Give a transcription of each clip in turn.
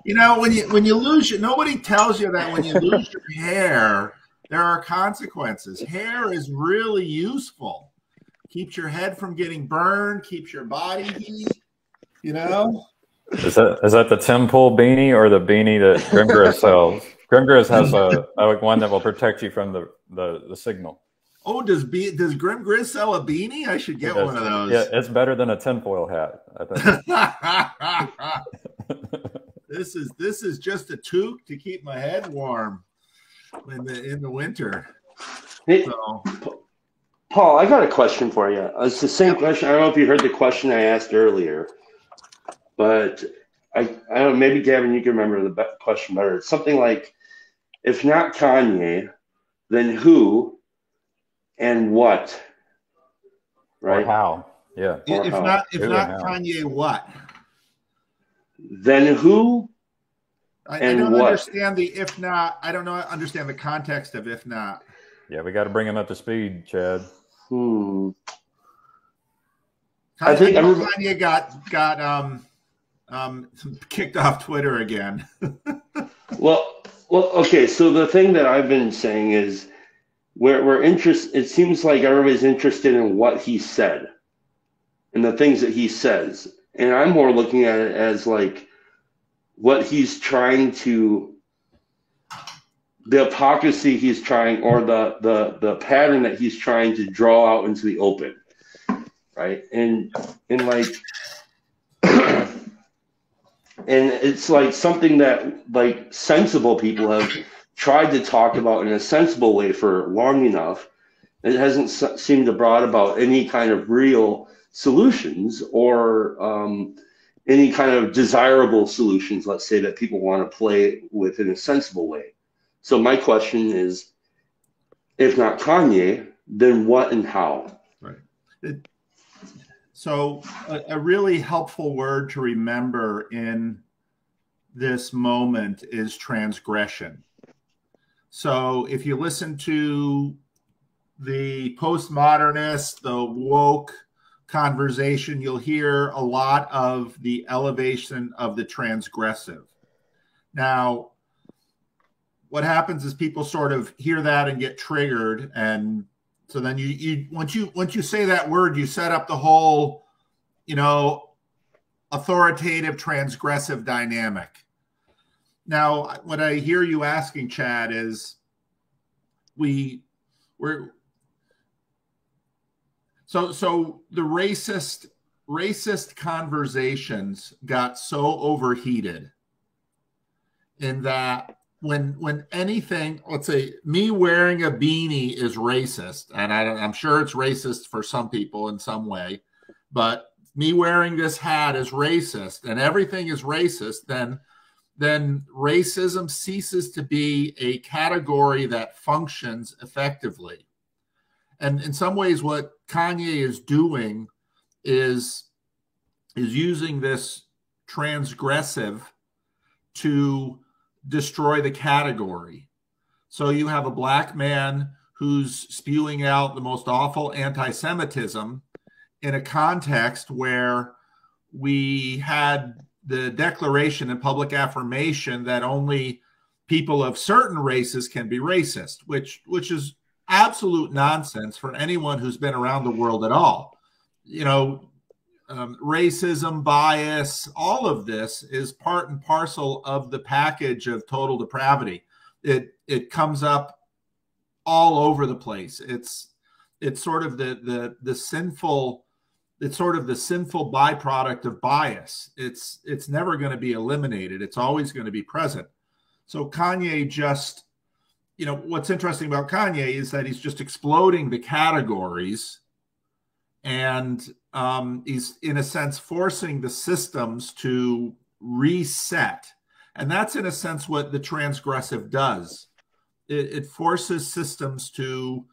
You know, when you lose your, nobody tells you that when you lose your hair, there are consequences. Hair is really useful. Keeps your head from getting burned, keeps your body heat, you know? Is that the Tim Pool beanie or the beanie that Grimgris sells? Grimgris has a one that will protect you from the signal. Oh, does Grim Grizz sell a beanie? I should get one of those. Yeah, it's better than a tinfoil hat, I think. This is just a toque to keep my head warm in the winter. Hey, so. Paul, I got a question for you. It's the same question. I don't know if you heard the question I asked earlier, but I don't know, maybe Gavin, you can remember the question better. It's something like, if not Kanye, then who and what? Right? Or how? Yeah. Or if not Kanye, what? Then who? I don't understand the if not. I don't understand the context of if not. Yeah, we got to bring him up to speed, Chad. I think Kanye got kicked off Twitter again. well, okay. So the thing that I've been saying is, we're interested. It seems like everybody's interested in what he said, and the things that he says, and I'm more looking at it as like what he's trying to, the hypocrisy he's trying, or the pattern that he's trying to draw out into the open, right? And like, and it's like something that like sensible people have tried to talk about in a sensible way for long enough. It hasn't seemed to brought about any kind of real solutions or any kind of desirable solutions, let's say, that people want to play with in a sensible way. So my question is, if not Kanye, then what and how? Right. So a really helpful word to remember in this moment is transgression. So if you listen to the postmodernist, the woke conversation, you'll hear a lot of the elevation of the transgressive. Now, what happens is people sort of hear that and get triggered, and so then you once you say that word, you set up the whole, authoritative transgressive dynamic. Now, what I hear you asking, Chad, is so the racist conversations got so overheated in that when anything, let's say me wearing a beanie is racist, and I'm sure it's racist for some people in some way, but me wearing this hat is racist and everything is racist, then racism ceases to be a category that functions effectively. And in some ways, what Kanye is doing is using this transgressive to destroy the category. So you have a black man who's spewing out the most awful anti-Semitism in a context where we had the declaration and public affirmation that only people of certain races can be racist, which is absolute nonsense for anyone who's been around the world at all. Racism, bias, all of this is part and parcel of the package of total depravity. It comes up all over the place. It's sort of the sinful. It's sort of the sinful byproduct of bias. It's never going to be eliminated. It's always going to be present. So Kanye just, what's interesting about Kanye is that he's just exploding the categories, and he's in a sense forcing the systems to reset. And that's in a sense what the transgressive does. It forces systems to,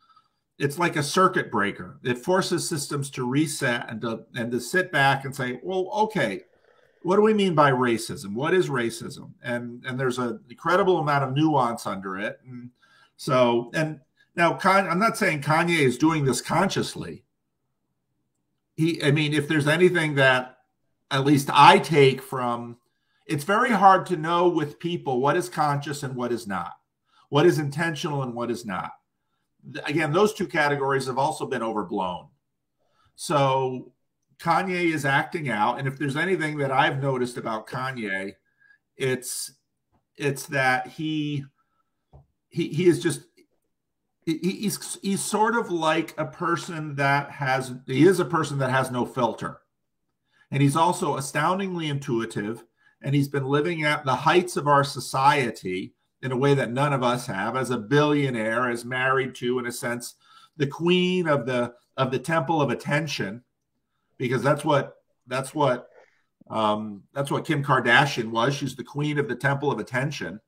it's like a circuit breaker. It forces systems to reset and to sit back and say, well, okay, what do we mean by racism? What is racism? And there's an incredible amount of nuance under it. And so, and now I'm not saying Kanye is doing this consciously. If there's anything that at least I take from it's very hard to know with people what is conscious and what is not, what is intentional and what is not. Again, those two categories have also been overblown. So Kanye is acting out, and if there's anything that I've noticed about Kanye, it's that he is just he's sort of like a person that has no filter, and he's also astoundingly intuitive, and he's been living at the heights of our society in a way that none of us have, as a billionaire, as married to, in a sense, the queen of the temple of attention, because that's what Kim Kardashian was. She's the queen of the temple of attention.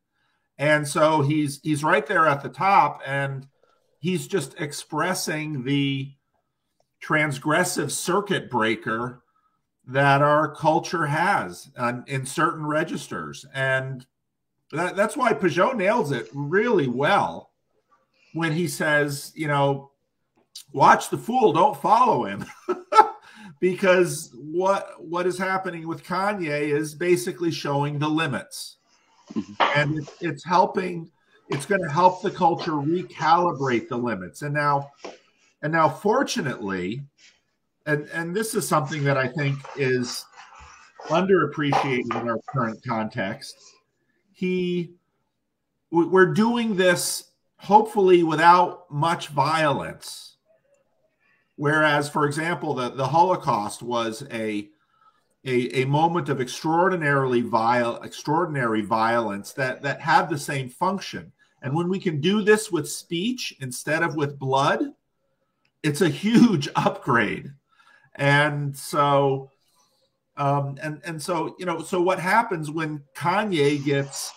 And so he's right there at the top, and he's just expressing the transgressive circuit breaker that our culture has in certain registers. And that's why Peugeot nails it really well when he says, you know, watch the fool, don't follow him. Because what is happening with Kanye is basically showing the limits. And it's going to help the culture recalibrate the limits. And now fortunately, and this is something that I think is underappreciated in our current context, we're doing this hopefully without much violence. Whereas, for example, the Holocaust was a moment of extraordinary violence that had the same function. And when we can do this with speech instead of with blood, it's a huge upgrade. And so, so, you know, so what happens when Kanye gets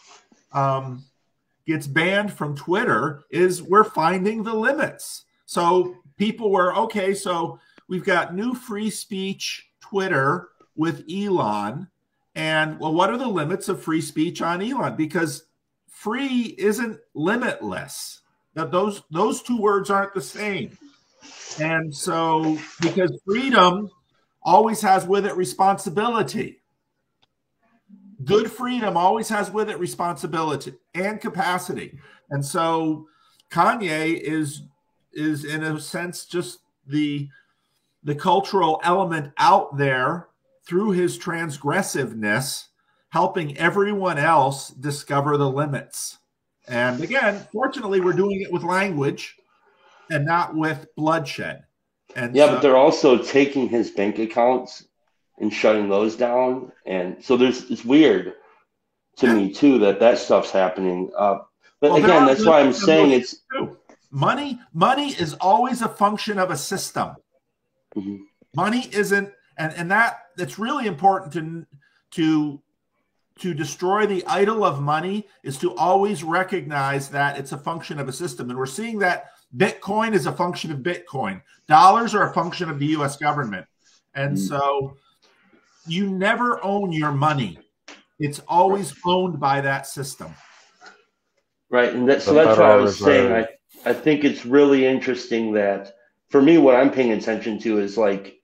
banned from Twitter is we're finding the limits. So people were, okay, so we've got new free speech Twitter with Elon. And, well, what are the limits of free speech on Elon? Because free isn't limitless. Now, those two words aren't the same. And so, because freedom always has with it responsibility. Good freedom always has with it responsibility and capacity. And so Kanye is in a sense just the cultural element out there through his transgressiveness, helping everyone else discover the limits. And again, fortunately, we're doing it with language and not with bloodshed. And yeah, but they're also taking his bank accounts and shutting those down. And so it's weird to me too that stuff's happening. But well, again, that's why I'm saying it's money is always a function of a system. Mm-hmm. Money isn't, and that's really important to destroy the idol of money is to always recognize that it's a function of a system. And we're seeing that Bitcoin is a function of Bitcoin. Dollars are a function of the US government. And so you never own your money. It's always owned by that system. Right. And that's what I was saying. I think it's really interesting that for me, what I'm paying attention to is like,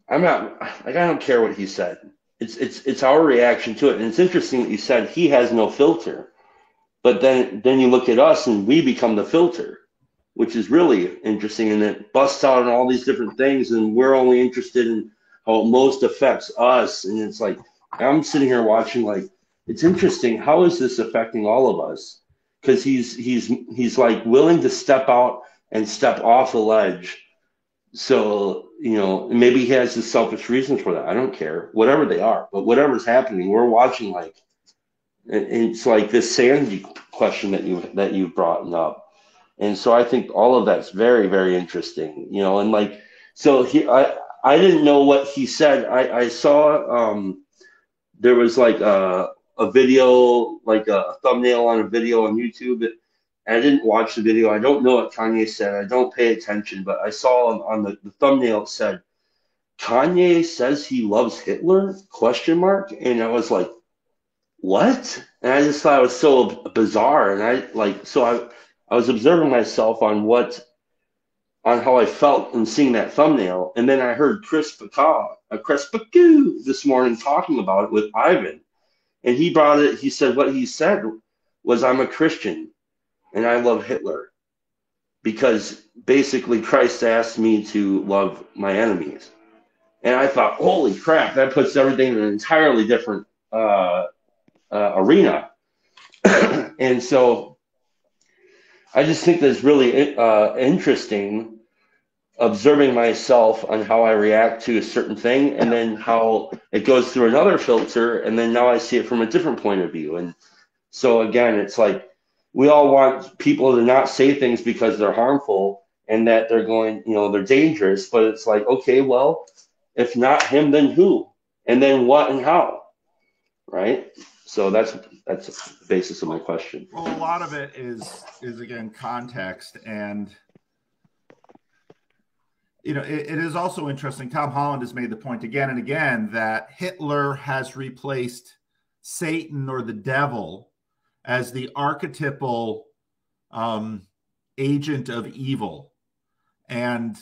I don't care what he said. It's our reaction to it. And it's interesting that you said he has no filter, but then you look at us and we become the filter, which is really interesting. And it busts out on all these different things. And we're only interested in how it most affects us. And it's like, I'm sitting here watching like, it's interesting. How is this affecting all of us? Because he's like willing to step out and step off a ledge. So, you know, maybe he has his selfish reasons for that. I don't care, whatever they are, but whatever's happening, we're watching like, it's like this sanity question that you brought up. And so I think all of that's very, very interesting, you know, and like, so I didn't know what he said. I saw there was like a video, like a thumbnail on a video on YouTube. And I didn't watch the video. I don't know what Kanye said. I don't pay attention, but I saw on the thumbnail it said, Kanye says he loves Hitler, ? And I was like, what? And I just thought it was so bizarre. And I was observing myself on how I felt in seeing that thumbnail. And then I heard Chris Pacau this morning talking about it with Ivan. And he brought it. He said what he said was, "I'm a Christian and I love Hitler because basically Christ asked me to love my enemies." And I thought, holy crap, that puts everything in an entirely different arena. And so I just think that it's really interesting observing myself on how I react to a certain thing, and then how it goes through another filter, and then now I see it from a different point of view. And so again, it's like we all want people to not say things because they're harmful and that they're going, they're dangerous. But it's like, okay, well, if not him, then who? And then what and how? Right? So that's the basis of my question. Well, a lot of it is again context, and it is also interesting. Tom Holland has made the point again and again that Hitler has replaced Satan or the devil as the archetypal agent of evil. And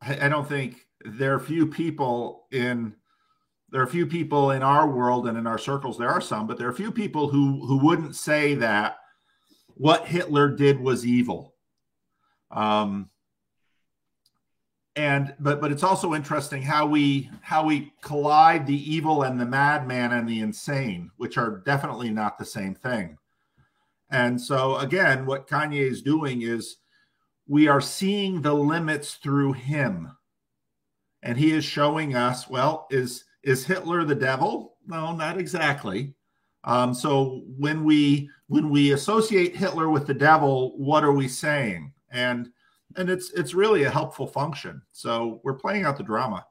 I don't think there are few people in our world and in our circles. There are some, but there are few people who wouldn't say that what Hitler did was evil. But it's also interesting how we collide the evil and the madman and the insane, which are definitely not the same thing. And so again, what Kanye is doing is we are seeing the limits through him, and he is showing us, well, is Hitler the devil? No, not exactly. So when we associate Hitler with the devil, what are we saying? And it's really a helpful function. So we're playing out the drama.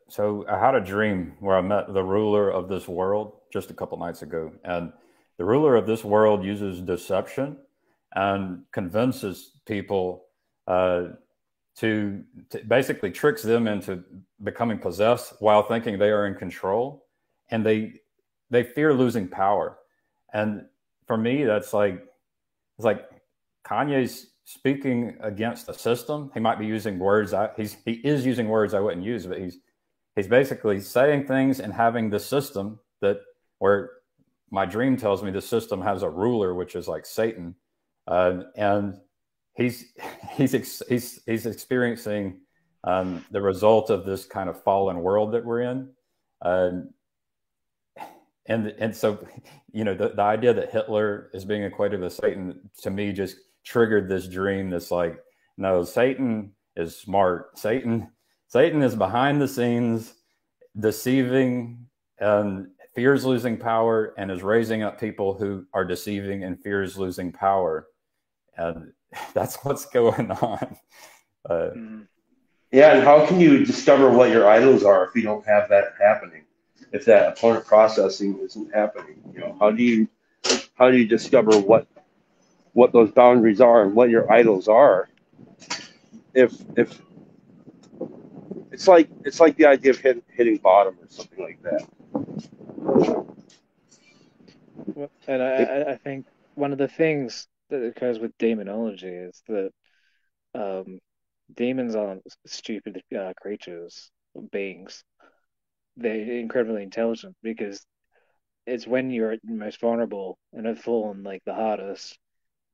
So I had a dream where I met the ruler of this world just a couple nights ago. And the ruler of this world uses deception and convinces people to basically tricks them into becoming possessed while thinking they are in control. And they fear losing power. And for me, it's like Kanye's speaking against the system. He might be using words. He is using words I wouldn't use, but he's basically saying things and having the system where my dream tells me the system has a ruler, which is like Satan, and he's experiencing the result of this kind of fallen world that we're in, and so the idea that Hitler is being equated with Satan to me just triggered this dream that's like, no, Satan is smart. Satan is behind the scenes, deceiving and fears losing power, and is raising up people who are deceiving and fears losing power. And that's what's going on. Yeah, and how can you discover what your idols are if you don't have that happening? If that opponent processing isn't happening, how do you discover what those boundaries are and what your idols are? If it's like the idea of hitting bottom or something like that. And I think one of the things that occurs with demonology is that demons aren't stupid creatures or beings. They're incredibly intelligent, because it's when you're most vulnerable and have fallen like the hardest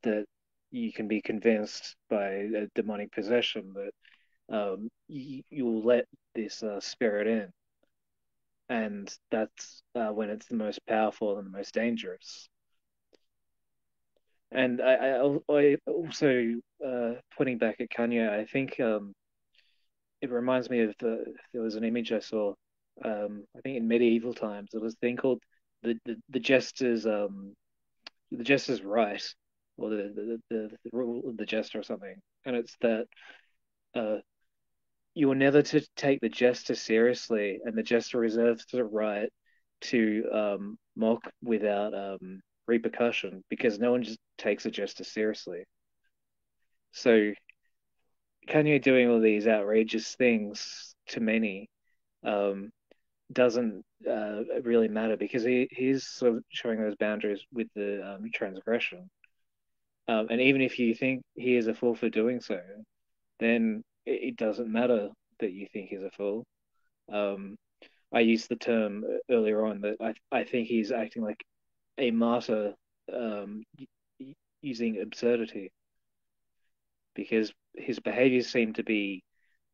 that you can be convinced by a demonic possession that you will let this spirit in, and that's when it's the most powerful and the most dangerous. And I also, putting back at Kanye, I think it reminds me of there was an image I saw. I think in medieval times there was a thing called the jester's right, or the rule of the jester or something, and it's that you are never to take the jester seriously, and the jester reserves the right to mock without repercussion, because no one just takes a jester seriously. So Kanye doing all these outrageous things to many doesn't really matter, because he's sort of showing those boundaries with the transgression. And even if you think he is a fool for doing so, then it doesn't matter that you think he's a fool. I used the term earlier on that I think he's acting like a martyr, using absurdity, because his behaviors seem to be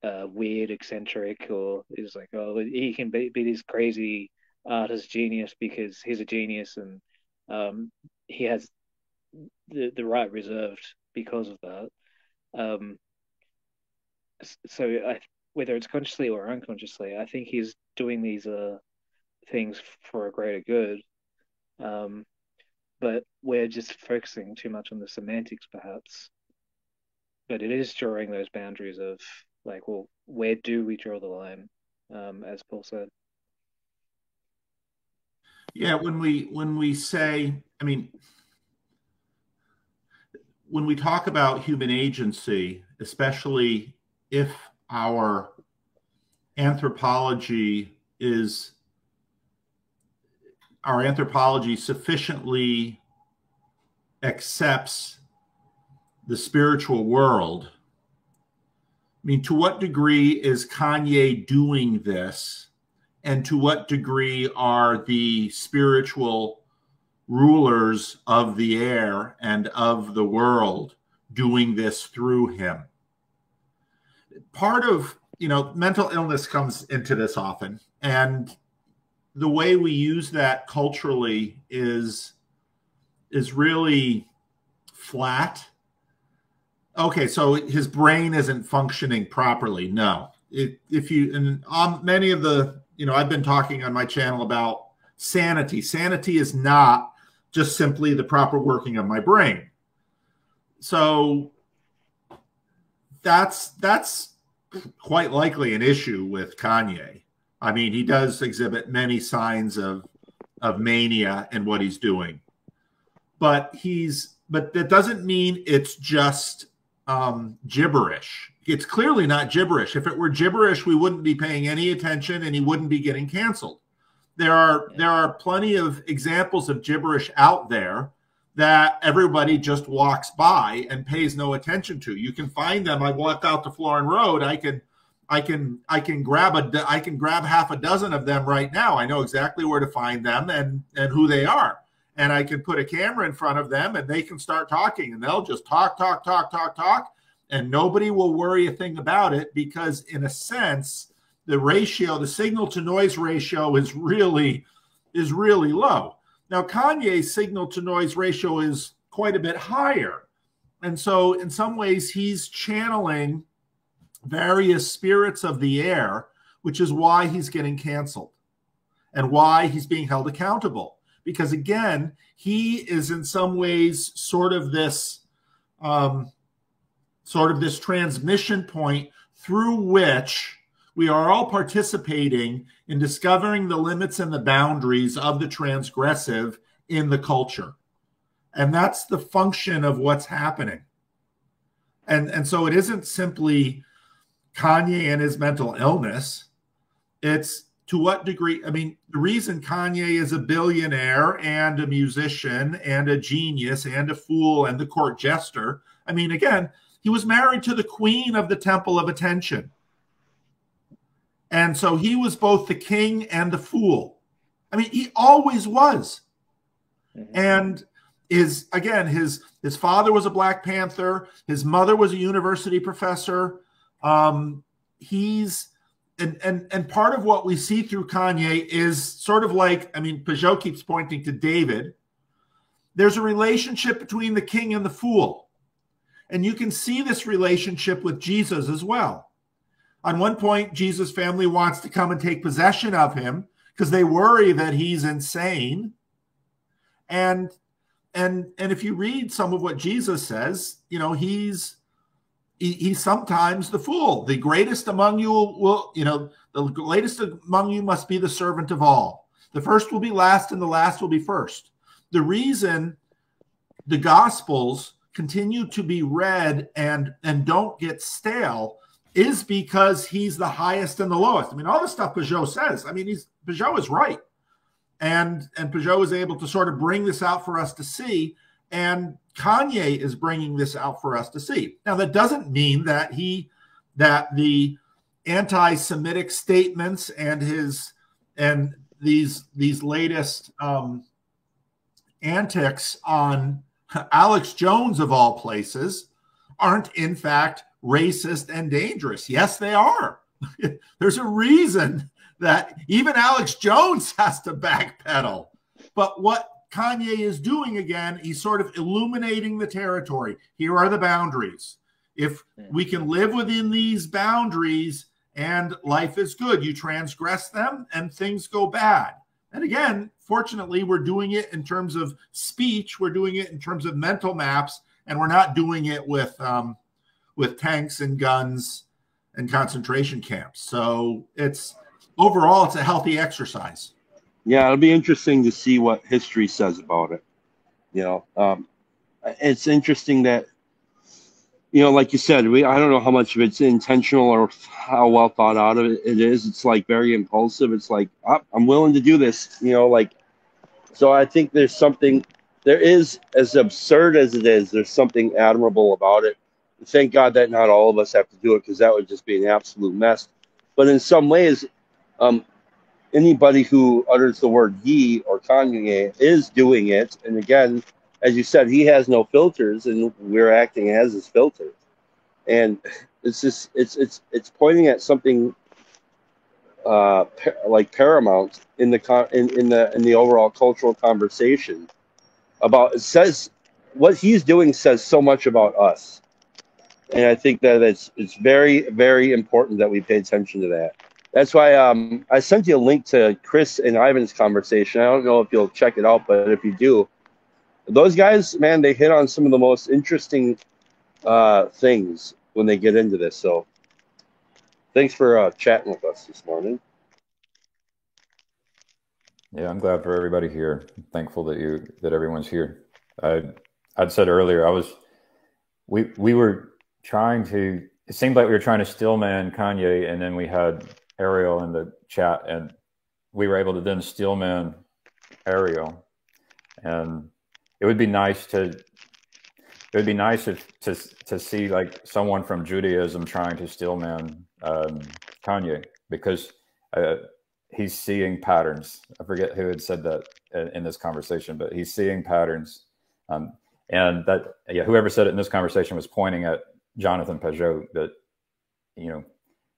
weird, eccentric, or is like, oh, he can be this crazy artist genius because he's a genius, and he has the right reserved because of that. Um, so whether it's consciously or unconsciously, I think he's doing these things for a greater good. But we're just focusing too much on the semantics, perhaps. But it is drawing those boundaries of like, well, where do we draw the line? As Paul said. Yeah, when we say, I mean, when we talk about human agency, especially if our anthropology sufficiently accepts the spiritual world. I mean, to what degree is Kanye doing this? And to what degree are the spiritual rulers of the air and of the world doing this through him? Part of, mental illness comes into this often. And the way we use that culturally is really flat. Okay, so his brain isn't functioning properly. No. Many of the, I've been talking on my channel about sanity. Sanity is not just simply the proper working of my brain. So that's quite likely an issue with Kanye. I mean, he does exhibit many signs of mania in what he's doing. But that doesn't mean it's just gibberish. It's clearly not gibberish. If it were gibberish, we wouldn't be paying any attention and he wouldn't be getting canceled. There are plenty of examples of gibberish out there that everybody just walks by and pays no attention to. You can find them. I walked out to Florin Road. I can grab half a dozen of them right now. I know exactly where to find them and who they are. And I can put a camera in front of them and they can start talking and they'll just talk. And nobody will worry a thing about it because in a sense, the signal to noise ratio is really low. Now, Kanye's signal to noise ratio is quite a bit higher. And so in some ways, he's channeling various spirits of the air, which is why he's getting canceled and why he's being held accountable. Because again, he is in some ways sort of this transmission point through which we are all participating in discovering the limits and the boundaries of the transgressive in the culture. And that's the function of what's happening. And so it isn't simply Kanye and his mental illness. It's to what degree, I mean, the reason Kanye is a billionaire and a musician and a genius and a fool and the court jester, I mean, again, he was married to the queen of the Temple of Attention. And so he was both the king and the fool. I mean, he always was. And his father was a Black Panther. His mother was a university professor. And part of what we see through Kanye is sort of like, I mean, Peugeot keeps pointing to David. There's a relationship between the king and the fool. And you can see this relationship with Jesus as well. On one point, Jesus' family wants to come and take possession of him because they worry that he's insane. And if you read some of what Jesus says, he's sometimes the fool. The greatest among you the greatest among you must be the servant of all. The first will be last and the last will be first. The reason the Gospels continue to be read and don't get stale is because he's the highest and the lowest. I mean, all the stuff Peugeot says, I mean, Peugeot is right. And Peugeot is able to sort of bring this out for us to see. And Kanye is bringing this out for us to see. Now, that doesn't mean that the anti-Semitic statements and his And these latest antics on Alex Jones, of all places, aren't in fact racist and dangerous. Yes, they are. There's a reason that even Alex Jones has to backpedal. But what Kanye is doing again, he's sort of illuminating the territory. Here are the boundaries. If we can live within these boundaries and life is good, you transgress them and things go bad. And again, fortunately, we're doing it in terms of speech. We're doing it in terms of mental maps, and we're not doing it with tanks and guns and concentration camps. So it's overall, it's a healthy exercise. Yeah, it'll be interesting to see what history says about it. It's interesting that, like you said, I don't know how much of it's intentional or how well thought out of it is. It's like very impulsive. It's like, I'm willing to do this, so I think there is, as absurd as it is, there's something admirable about it. Thank God that not all of us have to do it, because that would just be an absolute mess. But in some ways, anybody who utters the word "ye" or Kanye is doing it. And again, as you said, he has no filters, and we're acting as his filter. And it's just it's pointing at something like paramount in the overall cultural conversation. It says what he's doing says so much about us. And I think that it's very, very important that we pay attention to that. That's why I sent you a link to Chris and Ivan's conversation. I don't know if you'll check it out, but if you do, those guys, man, they hit on some of the most interesting things when they get into this. So thanks for chatting with us this morning. Yeah, I'm glad for everybody here. I'm thankful that everyone's here. I'd said earlier, we were trying to. It seemed like we were trying to stillman Kanye, and then we had Ariel in the chat, and we were able to then stillman Ariel. And it would be nice to see like someone from Judaism trying to stillman Kanye, because he's seeing patterns. I forget who had said that in this conversation, but he's seeing patterns. And that, whoever said it in this conversation was pointing at Jonathan Peugeot, that,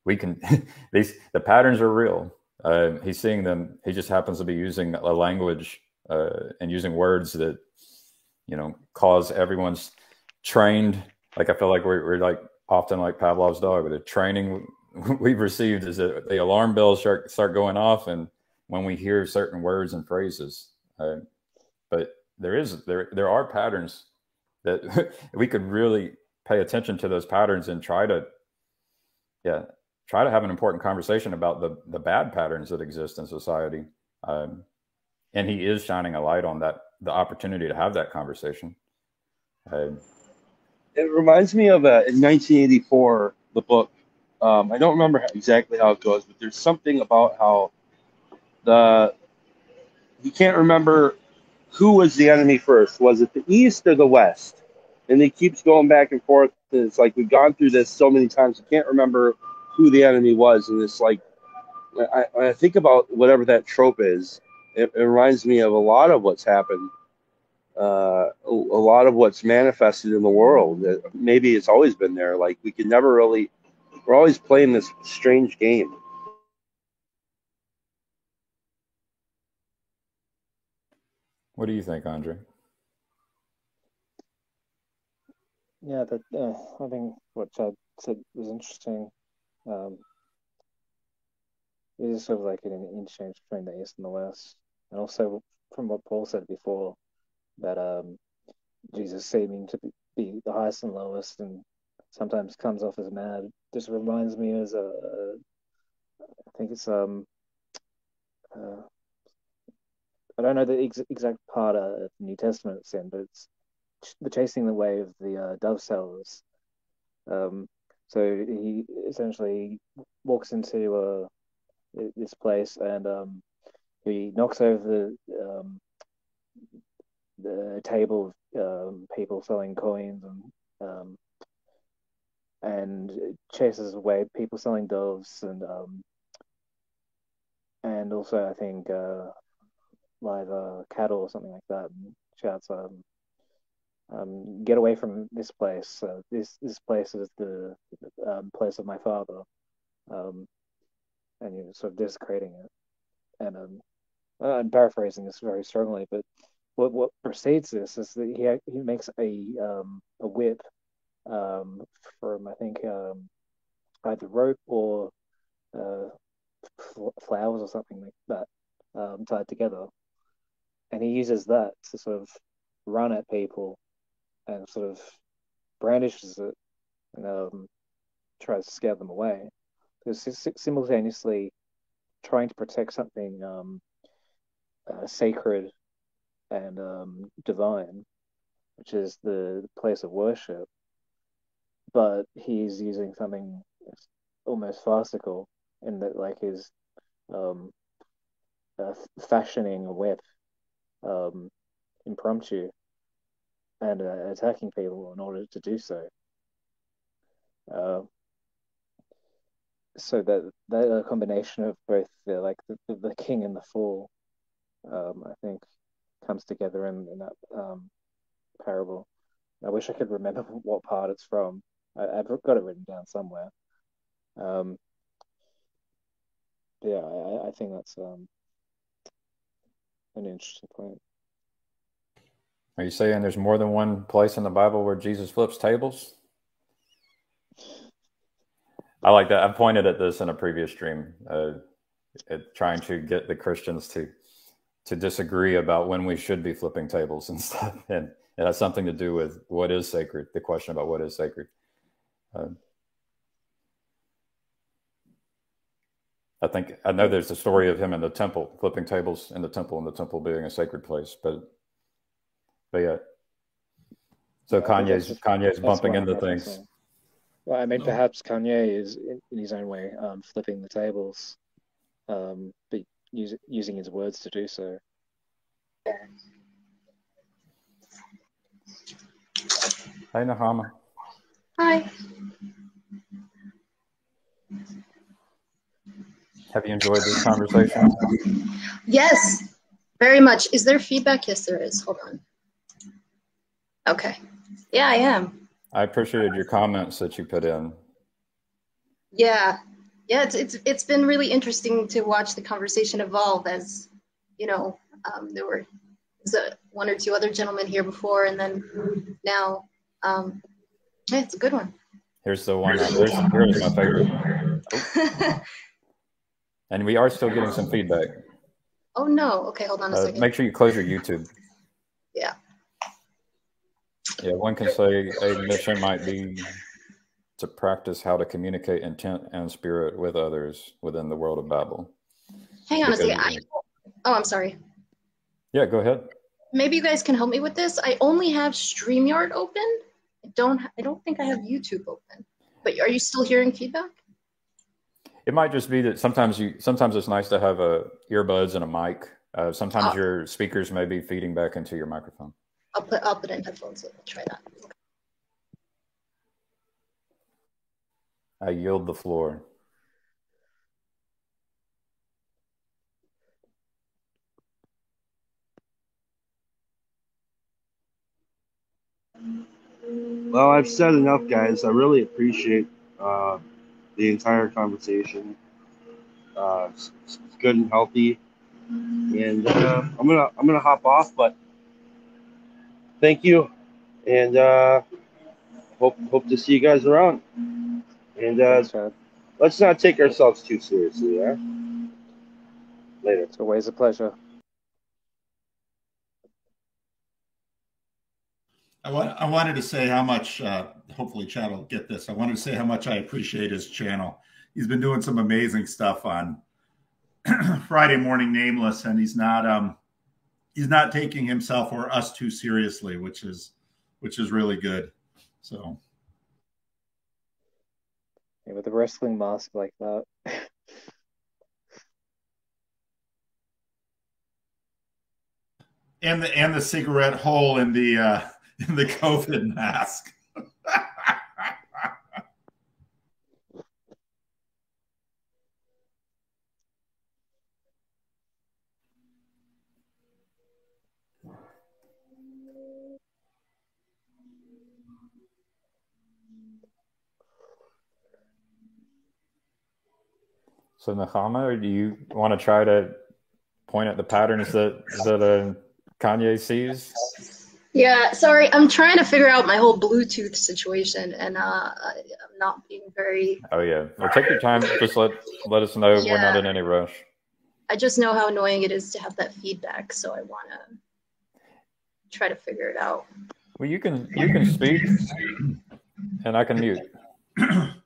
we can, the patterns are real. He's seeing them. He just happens to be using a language and using words that, cause everyone's trained. Like, I feel like we're like often like Pavlov's dog, with the training we've received is that the alarm bells start going off, and when we hear certain words and phrases, but there are patterns that we could really pay attention to, those patterns, and try to have an important conversation about the bad patterns that exist in society. And he is shining a light on that, the opportunity to have that conversation. It reminds me of in 1984, the book. I don't remember exactly how it goes, but there's something about how you can't remember who was the enemy first. Was it the East or the West? And it keeps going back and forth. And it's like, we've gone through this so many times, I can't remember who the enemy was. And it's like, when I think about whatever that trope is, it reminds me of a lot of what's happened, a lot of what's manifested in the world. Maybe it's always been there. Like, we can never really, we're always playing this strange game. What do you think, Andre? Yeah, I think what Chad said was interesting. It is sort of like an interchange between the East and the West, and also from what Paul said before, that Jesus seeming to be the highest and lowest, and sometimes comes off as mad. Just reminds me as I think it's I don't know the exact part of the New Testament it's in, but it's the chasing away of the dove sellers. So he essentially walks into this place, and he knocks over the table of people selling coins, and chases away people selling doves, and also I think live cattle or something like that, and shouts, "Get away from this place! This place is the place of my father," um, and you're sort of desecrating it. And I'm paraphrasing this very strongly, but what precedes this is that he makes a whip from I think either rope or uh, flowers or something like that tied together, and he uses that to sort of run at people and sort of brandishes it and tries to scare them away. Because simultaneously trying to protect something sacred and divine, which is the place of worship, but he's using something almost farcical in that, like, his um, fashioning a whip impromptu and attacking people in order to do so. So that combination of both the king and the fool, I think, comes together in that parable. I wish I could remember what part it's from. I've got it written down somewhere. Yeah, I think that's an interesting point. Are you saying there's more than one place in the Bible where Jesus flips tables? I like that. I pointed at this in a previous stream, trying to get the Christians to disagree about when we should be flipping tables and stuff. And it has something to do with what is sacred, the question about what is sacred. I know there's the story of him in the temple, flipping tables in the temple, and the temple being a sacred place. But yeah. So yeah, Kanye's bumping into things. Well, I mean, perhaps Kanye is in his own way flipping the tables, but using his words to do so. Hey, Nahama. Hi. Have you enjoyed this conversation? Yes, very much. Is there feedback? Yes, there is. Hold on. Okay. Yeah, I am. I appreciated your comments that you put in. Yeah. It's been really interesting to watch the conversation evolve, as you know. There were one or two other gentlemen here before, and then now, yeah, it's a good one. Here's the one. Here's my favorite. Oh. And we are still getting some feedback. Oh no! Okay, hold on a second. Make sure you close your YouTube. Yeah. Yeah, one can say a mission might be to practice how to communicate intent and spirit with others within the world of Babel. Hang on a second. I'm sorry. Yeah, go ahead. Maybe you guys can help me with this. I only have StreamYard open. I don't think I have YouTube open. But are you still hearing feedback? It might just be that sometimes it's nice to have earbuds and a mic. Sometimes your speakers may be feeding back into your microphone. I'll put in headphones. So I'll try that. Okay. I yield the floor. Well, I've said enough, guys. I really appreciate the entire conversation. It's good and healthy, and I'm gonna hop off. But thank you, and hope to see you guys around. And let's not take ourselves too seriously. Yeah. Later. It's always a pleasure. I wanted to say how much, hopefully Chad will get this. I wanted to say how much I appreciate his channel. He's been doing some amazing stuff on Friday Morning Nameless, and he's not taking himself or us too seriously, which is really good. So. Yeah, with a wrestling mask like that. And the cigarette hole in the COVID mask. So Nechama, do you want to try to point at the patterns that Kanye sees? Yeah, sorry, I'm trying to figure out my whole Bluetooth situation, and I'm not being very. Oh yeah, well, take your time. Just let us know. Yeah. We're not in any rush. I just know how annoying it is to have that feedback, so I want to try to figure it out. Well, you can speak, and I can mute.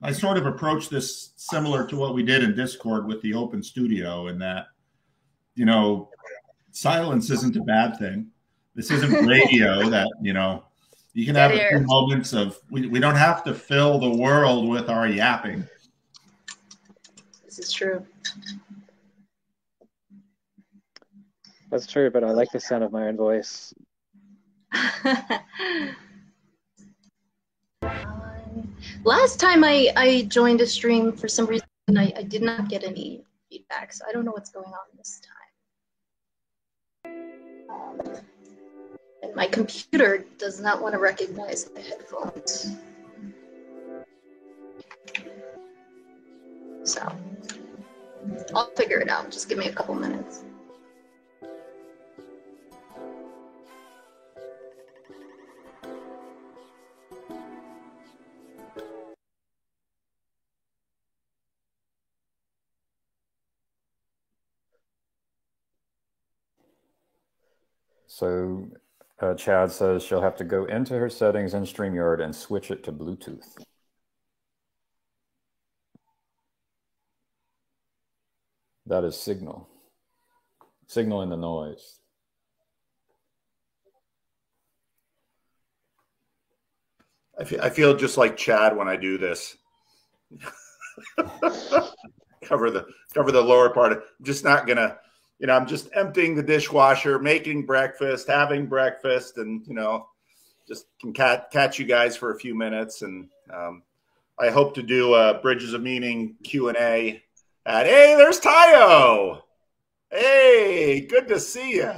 I sort of approach this similar to what we did in Discord with the open studio, in that, you know, silence isn't a bad thing. This isn't radio that, you know, you can have a few moments of, we don't have to fill the world with our yapping. This is true. That's true, but I like the sound of my own voice. Last time I joined a stream, for some reason, I did not get any feedback, so I don't know what's going on this time. And my computer does not want to recognize the headphones. So I'll figure it out. Just give me a couple minutes. So Chad says she'll have to go into her settings in StreamYard and switch it to Bluetooth. That is Signal. Signal in the noise. I feel just like Chad when I do this. cover the lower part. I'm just not gonna, you know, I'm just emptying the dishwasher, making breakfast, having breakfast, and, you know, just can catch you guys for a few minutes. And I hope to do a Bridges of Meaning Q&A at, hey, there's Tayo. Hey, good to see you.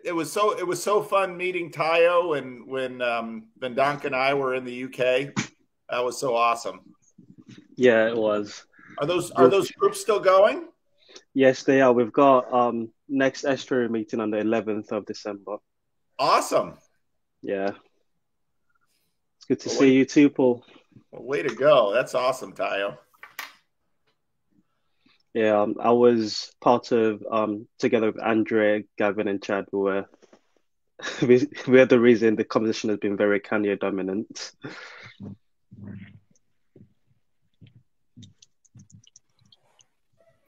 It was so fun meeting Tayo, and when Vendanka and I were in the UK. That was so awesome. Yeah, it was. Are those groups still going? Yes, they are. We've got next Ethereum meeting on the 11th of December. Awesome. Yeah. It's good to see you too, Paul. Well, way to go. That's awesome, Tayo. Yeah, I was part of, together with Andrea, Gavin, and Chad, we are the reason the conversation has been very Kanye dominant.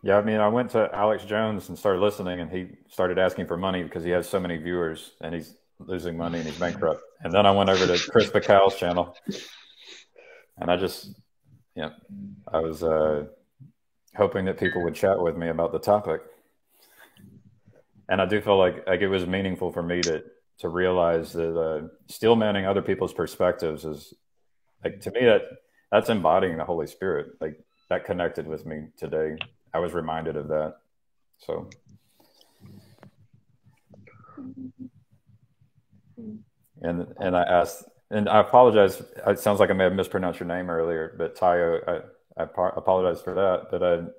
Yeah, I mean, I went to Alex Jones and started listening, and he started asking for money because he has so many viewers, and he's losing money and he's bankrupt. And then I went over to Chris McCall's channel, and I just, yeah, I was hoping that people would chat with me about the topic. And I do feel like it was meaningful for me to realize that steel manning other people's perspectives is, like, to me, that's embodying the Holy Spirit. Like, that connected with me today. I was reminded of that. So, and I asked, and I apologize. It sounds like I may have mispronounced your name earlier, but Tayo, I apologize for that.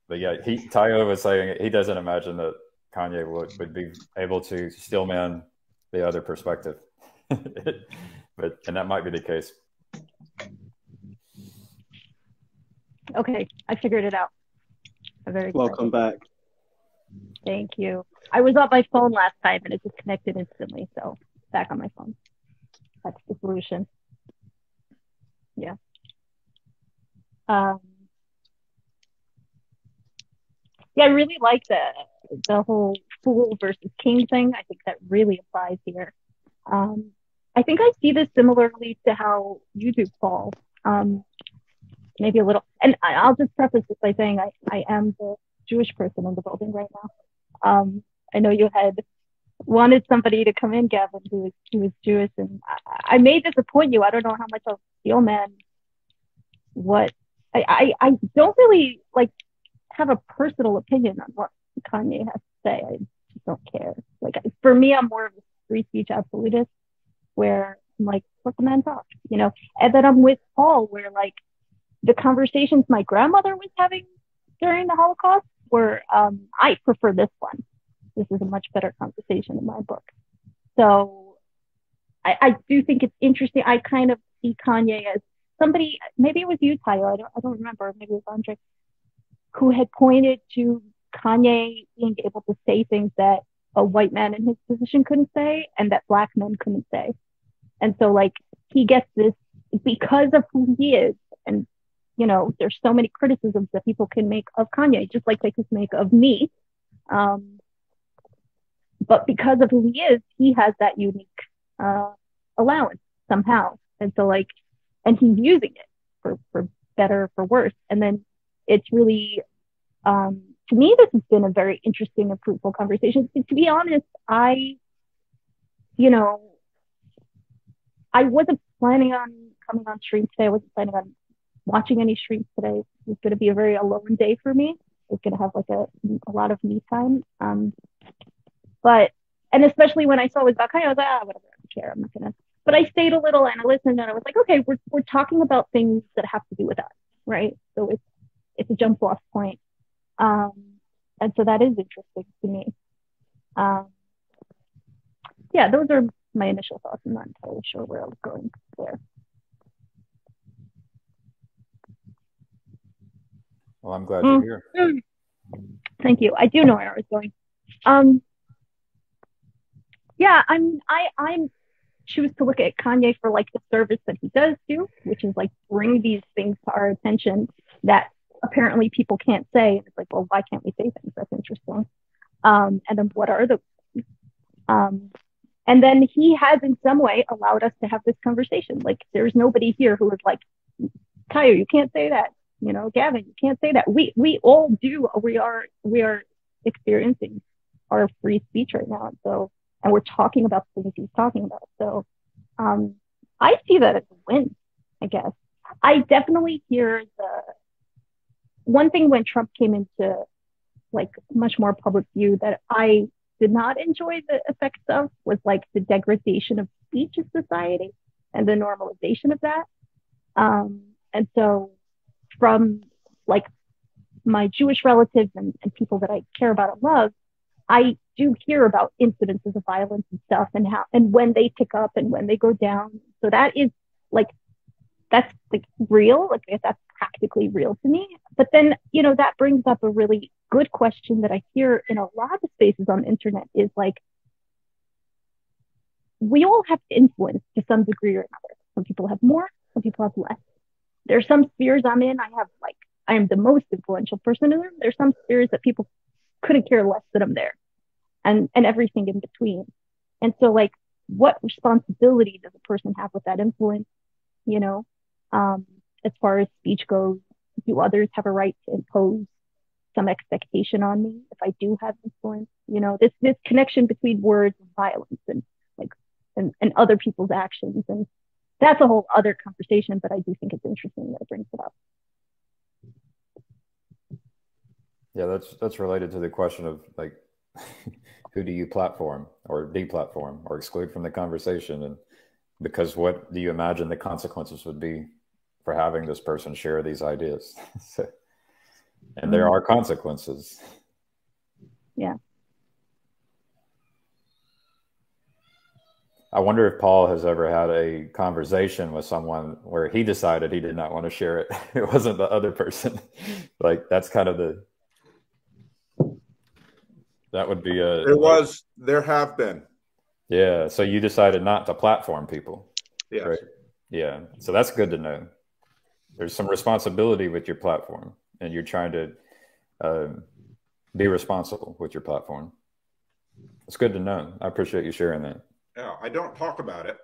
But yeah, Tayo was saying he doesn't imagine that Kanye would be able to steel man the other perspective, and that might be the case. Okay, I figured it out. Welcome back. Thank you. I was on my phone last time and it disconnected instantly, so back on my phone. That's the solution. Yeah. Yeah, I really like the whole fool versus king thing. I think that really applies here. I think I see this similarly to how you do, Paul. Maybe a little, and I'll just preface this by saying I am the Jewish person in the building right now. I know you had wanted somebody to come in, Gavin, who was Jewish, and I may disappoint you. I don't know how much I'll steel man what I don't really like have a personal opinion on what Kanye has to say. I just don't care. Like, for me, I'm more of a free speech absolutist, where I'm like, let the man talk, you know. And then I'm with Paul, where, like, the conversations my grandmother was having during the Holocaust were, I prefer this one. This is a much better conversation in my book. So I do think it's interesting. I kind of see Kanye as somebody, maybe it was you, Tyler, I don't remember, maybe it was Andre, who had pointed to Kanye being able to say things that a white man in his position couldn't say and that black men couldn't say. And so like he gets this because of who he is. And, you know, there's so many criticisms that people can make of Kanye, just like they could make of me. But because of who he is, he has that unique allowance somehow. And so like, and he's using it for better, for worse. And then it's really, to me, this has been a very interesting and fruitful conversation. To be honest, I wasn't planning on coming on stream today. I wasn't planning on watching any streams today. It's going to be a very alone day for me. It's going to have like a lot of me time. But, and especially when I saw it was about Kanye, I was like, whatever, I don't care. I'm not going to. But I stayed a little and I listened and I was like, okay, we're talking about things that have to do with us, right? So it's a jump off point. And so that is interesting to me. Yeah, those are my initial thoughts. I'm not entirely sure where I was going there. Well, I'm glad you're here. Thank you. I do know where I was going. Yeah, I'm choose to look at Kanye for like the service that he does do, which is like bring these things to our attention that apparently people can't say. And it's like, well, why can't we say things? That's interesting. And then what are the and then he has in some way allowed us to have this conversation. Like there's nobody here who is like, Kyle, you can't say that. You know, Gavin, you can't say that. We all do. We are experiencing our free speech right now. So, and we're talking about the things he's talking about. So, I see that as a win, I guess. I definitely hear the one thing when Trump came into like much more public view that I did not enjoy the effects of was like the degradation of speech in society and the normalization of that. And so from like my Jewish relatives and people that I care about and love, I do hear about incidences of violence and stuff and how, and when they pick up and when they go down. So that is like, that's like real, like that's practically real to me. But then, you know, that brings up a really good question that I hear in a lot of spaces on the internet is like, we all have influence to some degree or another. Some people have more, some people have less. There's some spheres I'm in, I am the most influential person in them. There's some spheres that people couldn't care less that I'm there, and everything in between. And so like, what responsibility does a person have with that influence? You know, as far as speech goes, do others have a right to impose some expectation on me if I do have influence? You know, this connection between words and violence and like, and other people's actions. And that's a whole other conversation, but I do think it's interesting that it brings it up. Yeah, that's related to the question of like, who do you platform or deplatform or exclude from the conversation? And because what do you imagine the consequences would be for having this person share these ideas? And there are consequences. Yeah. I wonder if Paul has ever had a conversation with someone where he decided he did not want to share it. It wasn't the other person. Like that's kind of that would be there have been. Yeah. So you decided not to platform people. Yes. Right? Yeah. So that's good to know. There's some responsibility with your platform and you're trying to be responsible with your platform. It's good to know. I appreciate you sharing that. Yeah, I don't talk about it.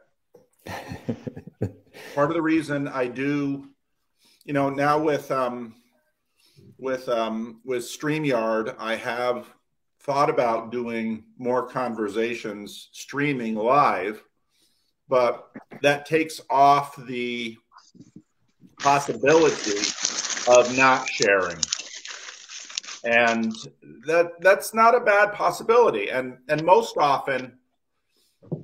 Part of the reason I do, you know, now with StreamYard, I have thought about doing more conversations streaming live, but that takes off the possibility of not sharing. And that's not a bad possibility. And most often,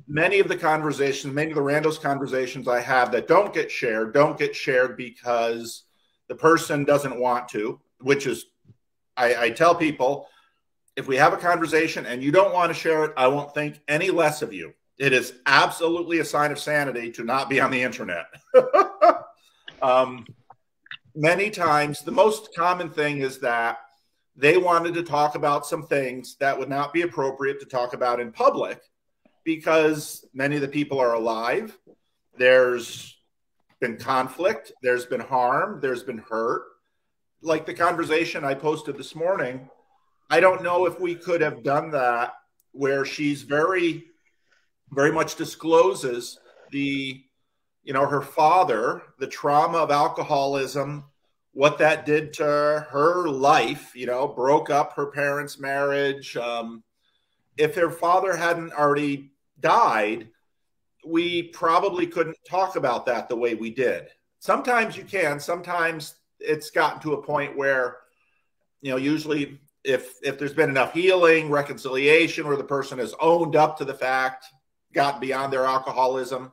many of the conversations, many of the randos conversations I have that don't get shared because the person doesn't want to, which is, I tell people, if we have a conversation and you don't want to share it, I won't think any less of you. It is absolutely a sign of sanity to not be on the internet. Many times, the most common thing is that they wanted to talk about some things that would not be appropriate to talk about in public because many of the people are alive. There's been conflict, there's been harm, there's been hurt. Like the conversation I posted this morning, I don't know if we could have done that where she's very, very much discloses the, her father, the trauma of alcoholism, what that did to her life, broke up her parents' marriage. If her father hadn't already died, we probably couldn't talk about that the way we did. Sometimes you can. Sometimes it's gotten to a point where, usually if there's been enough healing, reconciliation, where the person has owned up to the fact, gotten beyond their alcoholism,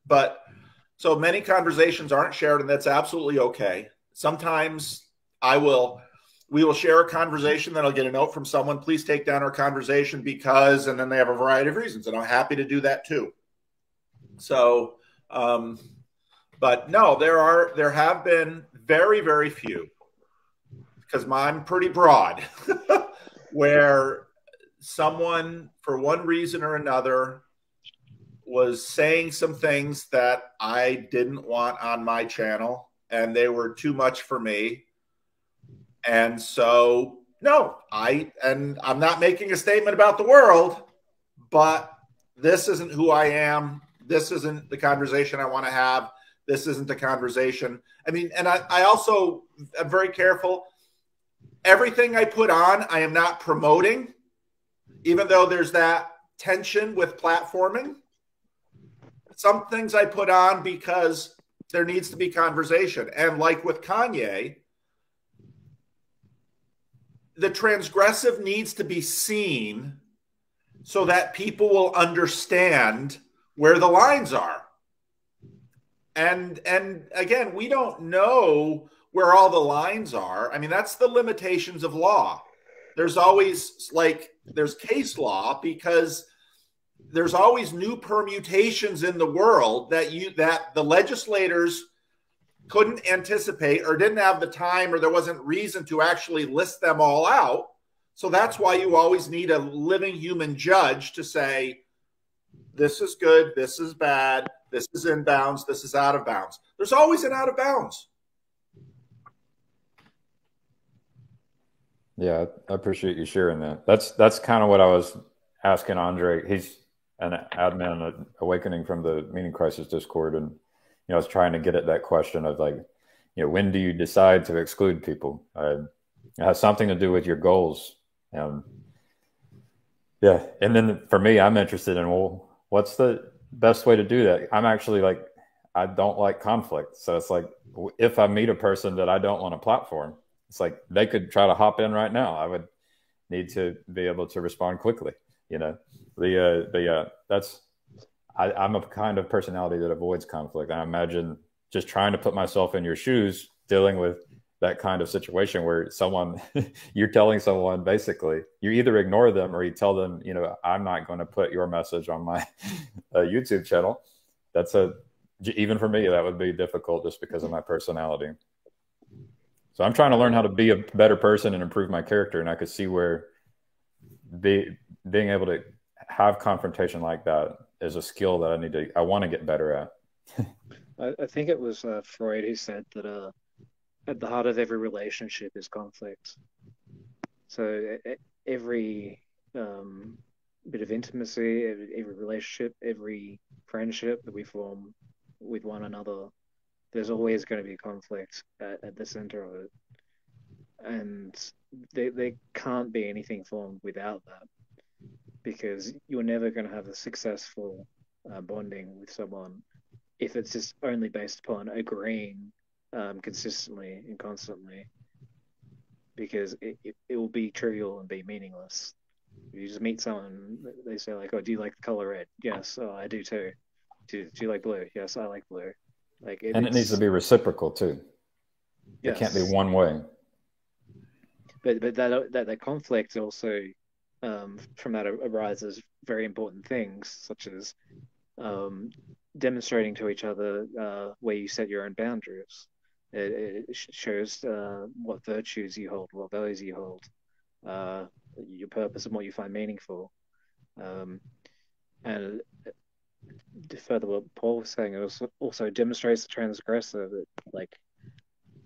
but so many conversations aren't shared, and that's absolutely okay. Sometimes we will share a conversation, then I'll get a note from someone, please take down our conversation because, and then they have a variety of reasons, and I'm happy to do that too. So, but no, there have been very, very few, because I'm pretty broad, where someone, for one reason or another, was saying some things that I didn't want on my channel, and they were too much for me. And so, no, I'm not making a statement about the world, but this isn't who I am. This isn't the conversation I want to have. This isn't the conversation. I mean, and I also am very careful. Everything I put on, I am not promoting, even though there's that tension with platforming. Some things I put on because there needs to be conversation. And like with Kanye, the transgressive needs to be seen so that people will understand where the lines are. And again, we don't know where all the lines are. I mean, that's the limitations of law. There's always there's case law because there's always new permutations in the world that the legislators couldn't anticipate or didn't have the time, or there wasn't reason to actually list them all out. So that's why you always need a living human judge to say, this is good, this is bad, this is in bounds, this is out of bounds. There's always an out of bounds. Yeah, I appreciate you sharing that. That's kind of what I was asking Andre. He's an admin at Awakening from the Meaning Crisis Discord, and I was trying to get at that question of when do you decide to exclude people? It has something to do with your goals. Yeah, and then for me, I'm interested in, well, what's the best way to do that? I'm actually I don't like conflict, so it's if I meet a person that I don't want to platform, it's they could try to hop in right now. I would need to be able to respond quickly. I'm a kind of personality that avoids conflict. I imagine just trying to put myself in your shoes, dealing with that kind of situation where you're telling someone, basically, you either ignore them or you tell them, I'm not going to put your message on my YouTube channel. Even for me, that would be difficult just because of my personality. So I'm trying to learn how to be a better person and improve my character. And I could see where being able to have confrontation like that is a skill that I want to get better at. I think it was Freud who said that at the heart of every relationship is conflict. So every bit of intimacy, every relationship, every friendship that we form with one another, there's always going to be conflict at the center of it. And there can't be anything formed without that, because you're never going to have a successful bonding with someone if it's just only based upon agreeing consistently and constantly, because it will be trivial and be meaningless. If you just meet someone, they say oh, do you like the color red? Yes, I do too. Do you like blue? Yes, I like blue. Like and it needs to be reciprocal too. It can't be one way. But that conflict also from that arises very important things, such as demonstrating to each other where you set your own boundaries. It shows what virtues you hold, what values you hold, your purpose and what you find meaningful. And further, what Paul was saying, it also demonstrates the transgressor that, like,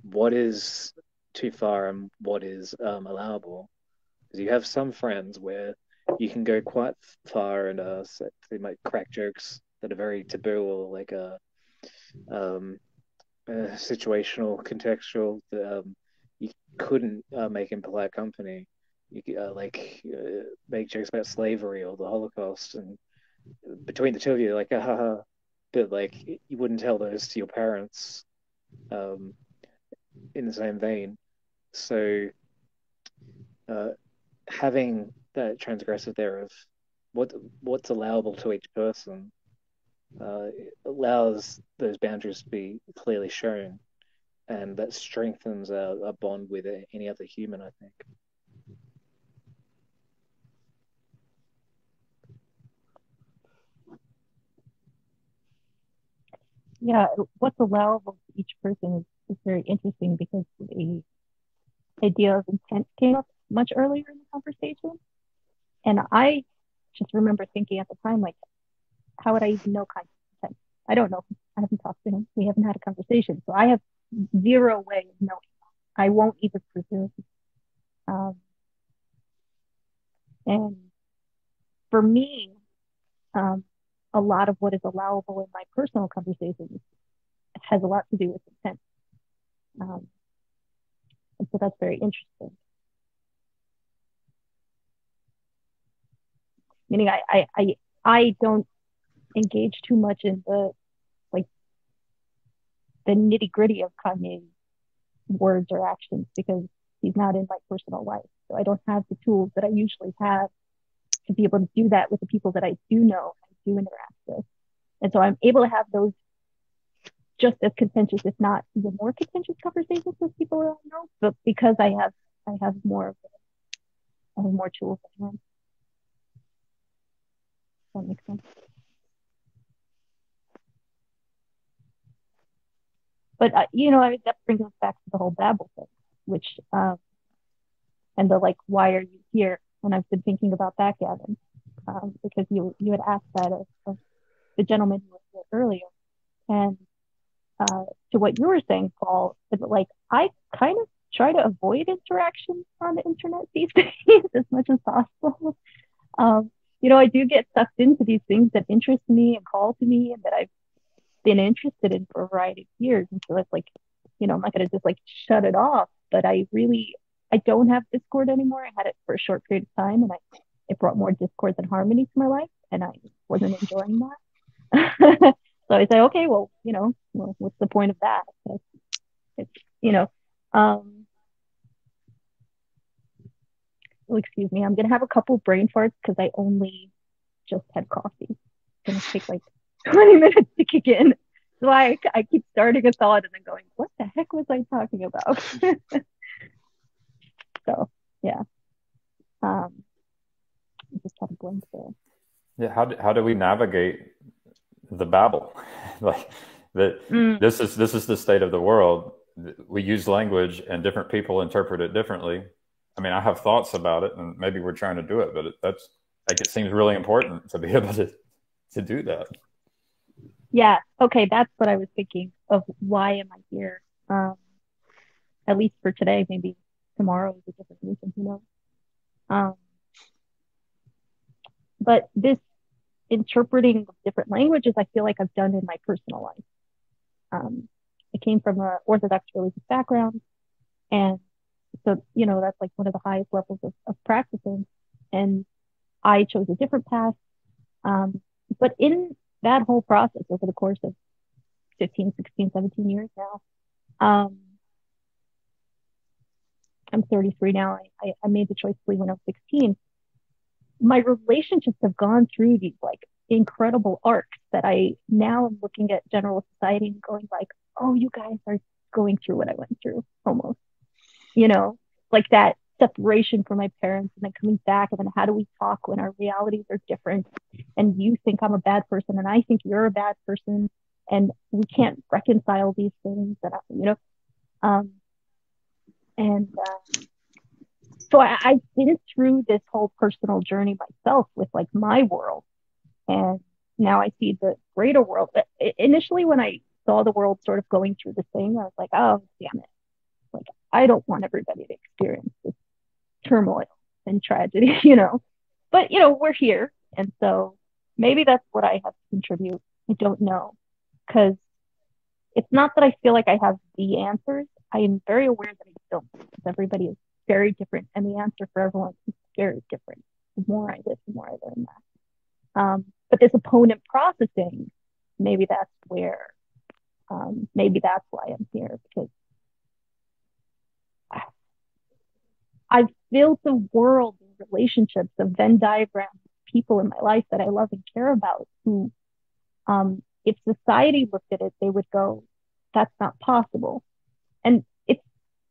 what is too far and what is allowable. Because you have some friends where you can go quite far and they might crack jokes that are very taboo or like situational, contextual that you couldn't make in polite company. You could, make jokes about slavery or the Holocaust, and between the two of you, like, but like you wouldn't tell those to your parents in the same vein. So having that transgressive there of what's allowable to each person allows those boundaries to be clearly shown, and that strengthens a bond with any other human, I think. Yeah, what's allowable to each person is very interesting, because the idea of intent came up much earlier in the conversation. And I just remember thinking at the time, like, how would I even know Kanye's intent? I don't know. I haven't talked to him. We haven't had a conversation. So I have zero way of knowing. I won't even presume. And for me, a lot of what is allowable in my personal conversations has a lot to do with intent. And so that's very interesting. Meaning I don't engage too much in the nitty gritty of Kanye's words or actions, because he's not in my personal life. So I don't have the tools that I usually have to be able to do that with the people that I do know and do interact with. And so I'm able to have those just as contentious, if not even more contentious, conversations with people that I know, but because I have more tools at hand. That makes sense. But that brings us back to the whole Babel thing, which and the, like, why are you here? And I've been thinking about that, Gavin, because you had asked that of the gentleman who was here earlier, and to what you were saying, Paul, like, I kind of try to avoid interaction on the internet these days as much as possible. I do get sucked into these things that interest me and call to me and that I've been interested in for a variety of years. And so it's like, I'm not going to just like shut it off, but I don't have Discord anymore. I had it for a short period of time, and it brought more discord than harmony to my life, and I wasn't enjoying that. So I say, okay, well, what's the point of that? Excuse me, I'm going to have a couple brain farts because I only just had coffee. It's going to take like 20 minutes to kick in. So I keep starting a thought and then going, what the heck was I talking about? So, yeah. I just had a blank there. Yeah, how do we navigate the Babel? Like that this is the state of the world. We use language and different people interpret it differently. I mean, I have thoughts about it, and maybe we're trying to do it, but it seems really important to be able to do that. Yeah. Okay. That's what I was thinking of. Why am I here? At least for today. Maybe tomorrow is a different reason. Who knows? But this interpreting of different languages, I feel like I've done in my personal life. I came from an Orthodox religious background, and so that's like one of the highest levels of practicing. And I chose a different path. But in that whole process, over the course of 15, 16, 17 years now, I'm 33 now. I made the choice to leave when I was 16. My relationships have gone through these like incredible arcs that I now am looking at general society and going like, oh, you guys are going through what I went through almost, like that separation from my parents and then coming back, and then how do we talk when our realities are different, and you think I'm a bad person and I think you're a bad person, and we can't reconcile these things, and so I've been through this whole personal journey myself with like my world, and now I see the greater world. But initially when I saw the world sort of going through this thing, I was like, oh damn it, like I don't want everybody to experience this turmoil and tragedy, but we're here, and so maybe that's what I have to contribute. I don't know, because it's not that I feel like I have the answers. I am very aware that I don't, because everybody is very different, and the answer for everyone is very different. The more I live, the more I learn that. But this opponent processing, maybe that's where, maybe that's why I'm here, because I've built a world and relationships, of Venn diagrams, people in my life that I love and care about, who, if society looked at it, they would go, that's not possible. And it's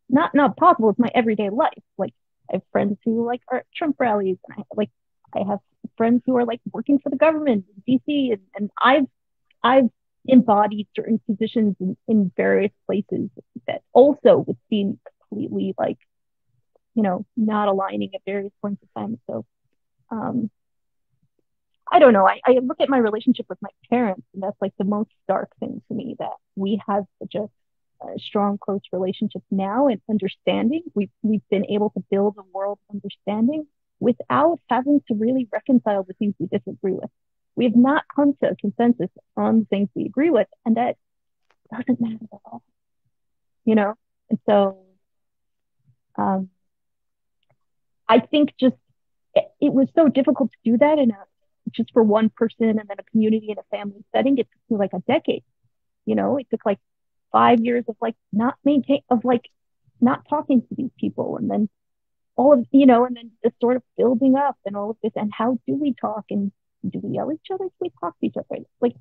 not possible. It's my everyday life. Like, I have friends who like are at Trump rallies, and I have friends who are like working for the government in DC, and I've embodied certain positions in various places that also would seem completely like, not aligning at various points of time. So, I don't know. I look at my relationship with my parents, and that's like the most stark thing to me, that we have such a strong, close relationship now, and understanding. We've been able to build a world of understanding without having to really reconcile the things we disagree with. We have not come to a consensus on the things we agree with, and that doesn't matter at all, And so, I think just it was so difficult to do that just for one person, and then a community and a family setting. It took me like a decade, it took like 5 years of like not talking to these people, and then all of, and then this sort of building up and all of this, and how do we talk, and do we yell at each other? Do we talk to each other? Like,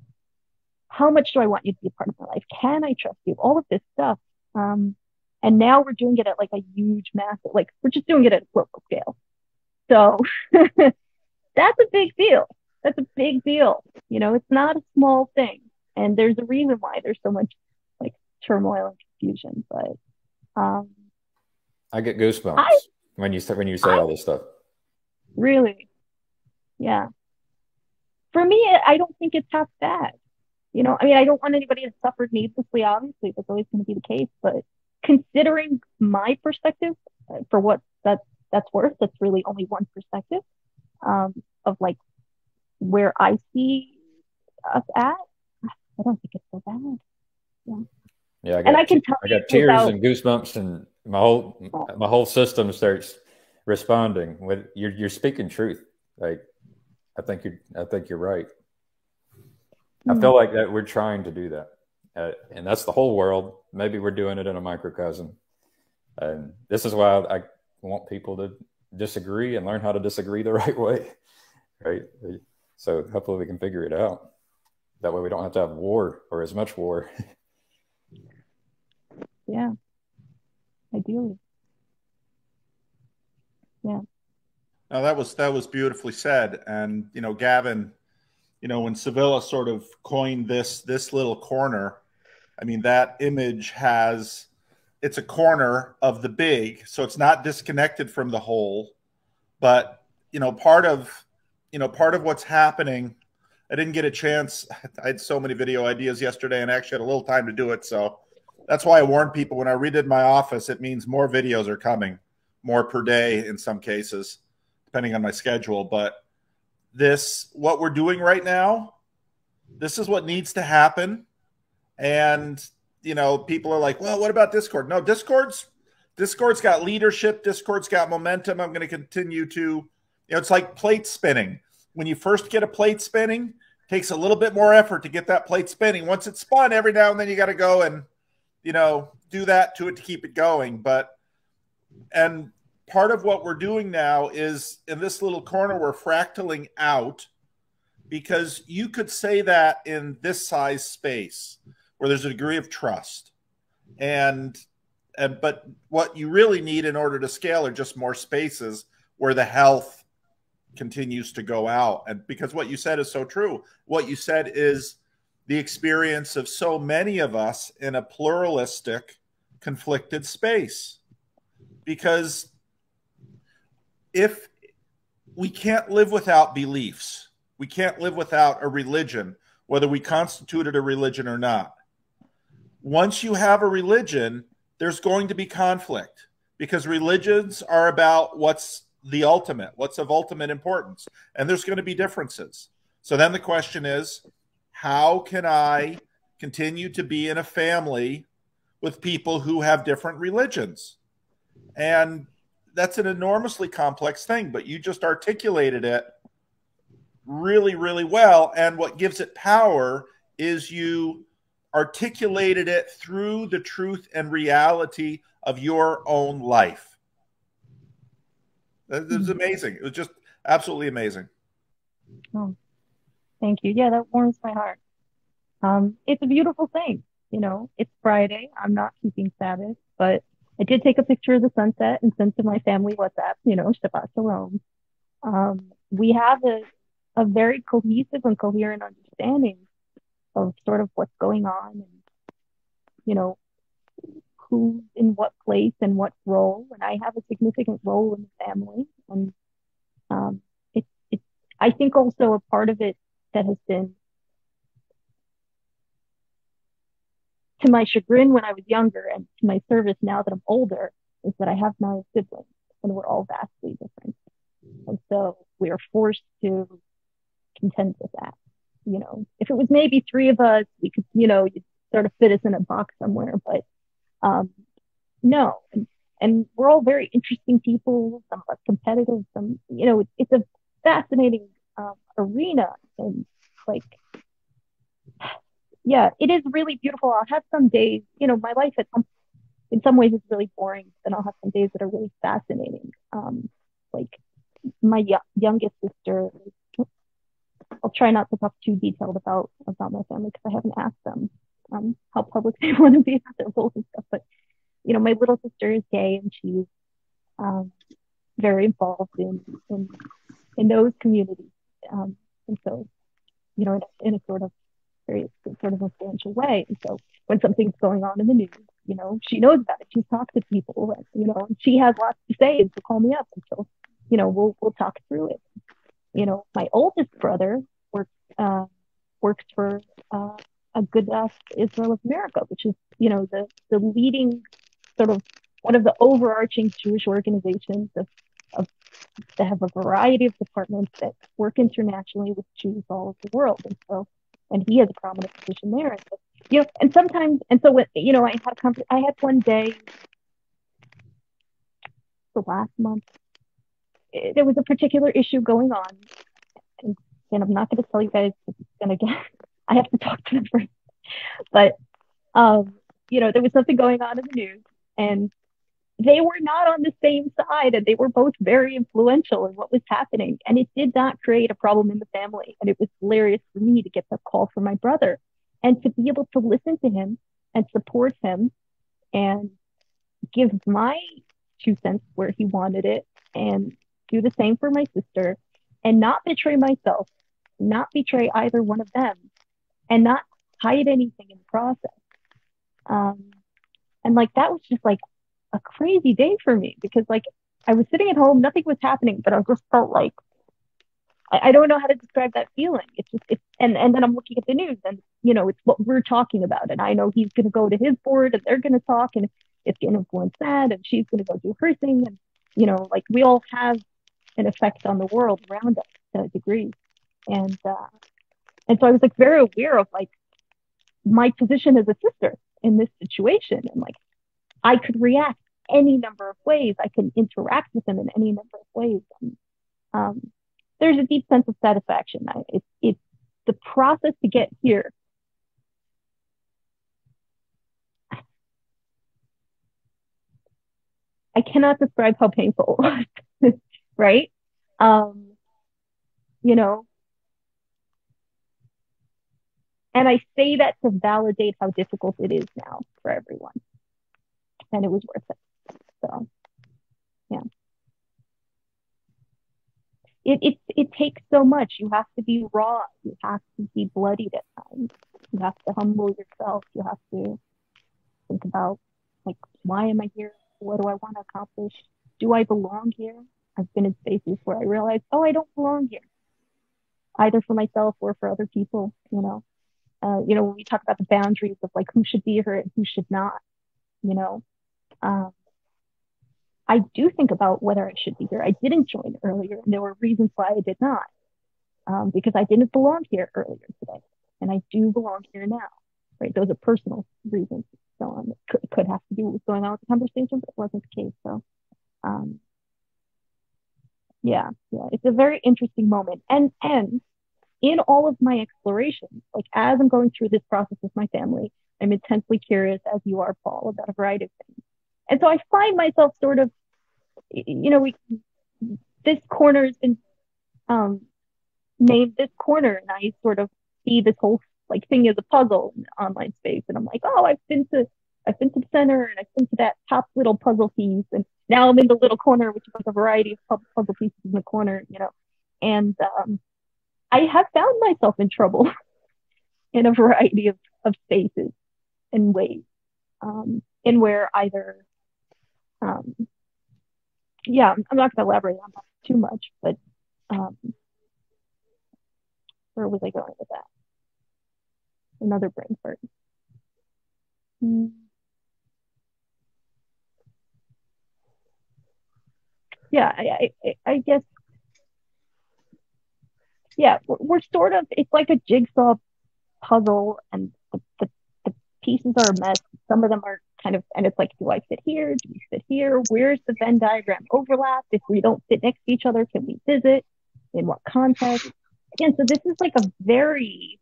how much do I want you to be a part of my life? Can I trust you? All of this stuff. And now we're doing it at like a huge, massive, like we're just doing it at a global scale. So that's a big deal. That's a big deal. It's not a small thing. And there's a reason why there's so much like turmoil and confusion. But I get goosebumps when you say all this stuff. Really? Yeah. For me, I don't think it's half bad. I don't want anybody to suffer needlessly, obviously. That's always going to be the case. But considering my perspective, for what that's worth, that's really only one perspective, of like where I see us at. I don't think it's so bad. Yeah, I can tell I got tears and goosebumps, and my whole system starts responding. With you're speaking truth. Like, I think you're right. I feel like that we're trying to do that, and that's the whole world. Maybe we're doing it in a microcosm, and this is why I want people to disagree and learn how to disagree the right way, right? So hopefully we can figure it out. That way we don't have to have war, or as much war. Yeah, ideally. Yeah. No, that was beautifully said. And Gavin, when Sevilla sort of coined this little corner, I mean, that image it's a corner of the big, so it's not disconnected from the whole. But part of what's happening, I didn't get a chance. I had so many video ideas yesterday, and actually had a little time to do it. So that's why I warned people when I redid my office. It means more videos are coming, more per day in some cases, depending on my schedule. But what we're doing right now, this is what needs to happen. And people are like, well, what about Discord? No, Discord's got leadership. Discord's got momentum. I'm going to continue to, it's like plate spinning. When you first get a plate spinning, it takes a little bit more effort to get that plate spinning. Once it's spun, every now and then you got to go and, do that to it to keep it going. And part of what we're doing now is in this little corner, we're fractaling out because you could say that in this size space where there's a degree of trust, but what you really need in order to scale are just more spaces where the health continues to go out. And because what you said is so true, what you said is the experience of so many of us in a pluralistic, conflicted space. Because if we can't live without beliefs, we can't live without a religion, whether we constituted a religion or not. Once you have a religion, there's going to be conflict, because religions are about what's the ultimate, what's of ultimate importance, and there's going to be differences. So then the question is, how can I continue to be in a family with people who have different religions? And that's an enormously complex thing, but you just articulated it really, really well. And what gives it power is you articulated it through the truth and reality of your own life. It was amazing. It was just absolutely amazing. Oh, thank you. Yeah, that warms my heart. It's a beautiful thing. You know, it's Friday. I'm not keeping Sabbath, but I did take a picture of the sunset and send to my family WhatsApp, you know, Shabbat Shalom. We have a very cohesive and coherent understanding of sort of what's going on and, you know, who's in what place and what role. And I have a significant role in the family. And it's I think also a part of it that has been, to my chagrin when I was younger and to my service now that I'm older, is that I have 9 siblings and we're all vastly different. And so we are forced to contend with that. You know, if it was maybe 3 of us, we could, you know, you'd sort of fit us in a box somewhere, but no. And we're all very interesting people, some of us competitive, some, you know, it's a fascinating arena. And like, yeah, it is really beautiful. I'll have some days, you know, my life in some ways is really boring, and I'll have some days that are really fascinating. Like my youngest sister, I'll try not to talk too detailed about my family because I haven't asked them how public they want to be about their roles and stuff. But you know, my little sister is gay, and she's very involved in those communities, and so, you know, in a sort of very sort of influential way. And so when something's going on in the news, you know, she knows about it. She's talked to people, and, you know, and she has lots to say, and she'll call me up, and so, you know, we'll talk through it. You know, my oldest brother works for Agudath Israel of America, which is, you know, the leading sort of one of the overarching Jewish organizations of that have a variety of departments that work internationally with Jews all over the world. And so, and he has a prominent position there. And so, you know, and sometimes, and so when, you know, I had one day, the last month, there was a particular issue going on, and I'm not going to tell you guys, it's going to get, I have to talk to them first, but, you know, there was something going on in the news, and they were not on the same side, and they were both very influential in what was happening. And it did not create a problem in the family. And it was hilarious for me to get the call from my brother and to be able to listen to him and support him and give my 2 cents where he wanted it, and do the same for my sister, and not betray myself, not betray either one of them, and not hide anything in the process. And like, that was just like a crazy day for me, because like I was sitting at home, nothing was happening, but I just felt like, I don't know how to describe that feeling. And then I'm looking at the news, and, you know, it's what we're talking about. And I know he's going to go to his board, and they're going to talk, and it's going to influence that, and she's going to go do her thing. And, you know, like, we all have an effect on the world around us to a degree. And so I was like very aware of like my position as a sister in this situation. And like, I could react any number of ways. I could interact with them in any number of ways. And, there's a deep sense of satisfaction. It's the process to get here. I cannot describe how painful it was, right? You know, And I say that to validate how difficult it is now for everyone. And it was worth it. So, yeah. It takes so much. You have to be raw. You have to be bloodied at times. You have to humble yourself. You have to think about, like, why am I here? What do I want to accomplish? Do I belong here? I've been in spaces where I realized, oh, I don't belong here, either for myself or for other people, you know. When we talk about the boundaries of like who should be here and who should not, you know, I do think about whether I should be here. I didn't join earlier, and there were reasons why I did not, because I didn't belong here earlier today, and I do belong here now, right? Those are personal reasons. So it could have to do with what's going on with the conversation, but it wasn't the case. So, yeah, it's a very interesting moment, and in all of my explorations, like as I'm going through this process with my family, I'm intensely curious, as you are, Paul, about a variety of things. And so I find myself sort of, this corner has been named this corner, and I sort of see this whole like thing as a puzzle in the online space. And I'm like, oh, I've been to the center, and I've been to that top little puzzle piece, and now I'm in the little corner, which is like a variety of puzzle pieces in the corner, you know. And I have found myself in trouble in a variety of spaces and ways, in where either, I'm not going to elaborate on that too much, but where was I going with that? Another brain fart. Yeah, I guess. Yeah, we're sort of, it's like a jigsaw puzzle, and the pieces are a mess. Some of them are kind of, and it's like, do I fit here? Do we fit here? Where's the Venn diagram overlap? If we don't sit next to each other, can we visit? In what context? Again, so this is like a very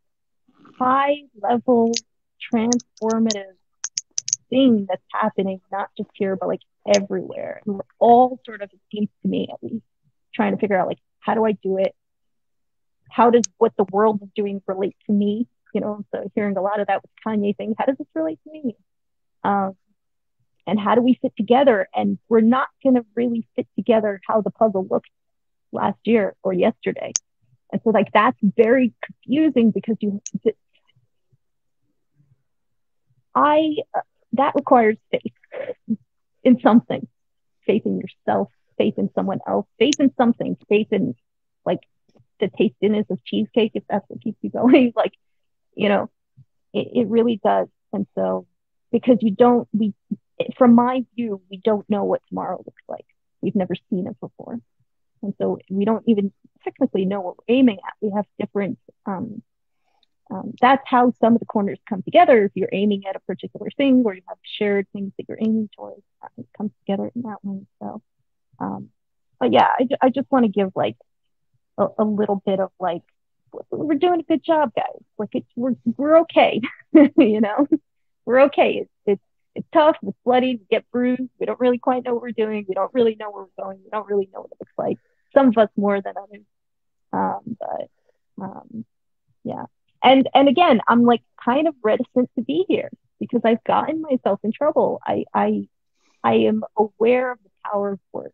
high level transformative thing that's happening, not just here, but like everywhere. And we're all sort of, it seems to me at least, trying to figure out like, how do I do it? How does what the world is doing relate to me? You know, so hearing a lot of that with Kanye thing, how does this relate to me? And how do we fit together? And we're not going to really fit together how the puzzle looked last year or yesterday. And so like, that's very confusing because that requires faith in something, faith in yourself, faith in someone else, faith in something, faith in like the tastiness of cheesecake, if that's what keeps you going. Like, you know, it really does. And so, because from my view, we don't know what tomorrow looks like. We've never seen it before. And so we don't even technically know what we're aiming at. We have different, that's how some of the corners come together. If you're aiming at a particular thing, or you have shared things that you're aiming towards, it comes together in that way. So, but yeah, I just want to give like a little bit of like, we're doing a good job, guys. Like we're okay. You know, we're okay. It's tough. It's bloody. We get bruised. We don't really quite know what we're doing. We don't really know where we're going. We don't really know what it looks like. Some of us more than others. Yeah. And again, I'm like kind of reticent to be here because I've gotten myself in trouble. I am aware of the power of words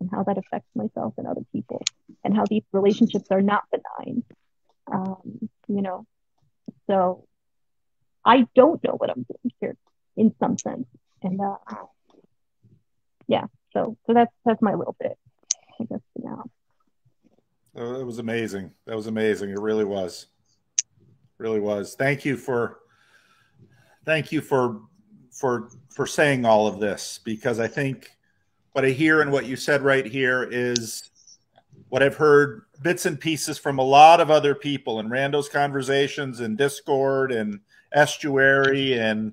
and how that affects myself and other people, and how these relationships are not benign. You know, so I don't know what I'm doing here in some sense. And yeah, so that's my little bit, I guess, for now. Oh, it was amazing. That was amazing. It really was. Really was. Thank you for saying all of this, because I think what I hear and what you said right here is what I've heard bits and pieces from a lot of other people in Rando's conversations and Discord and Estuary and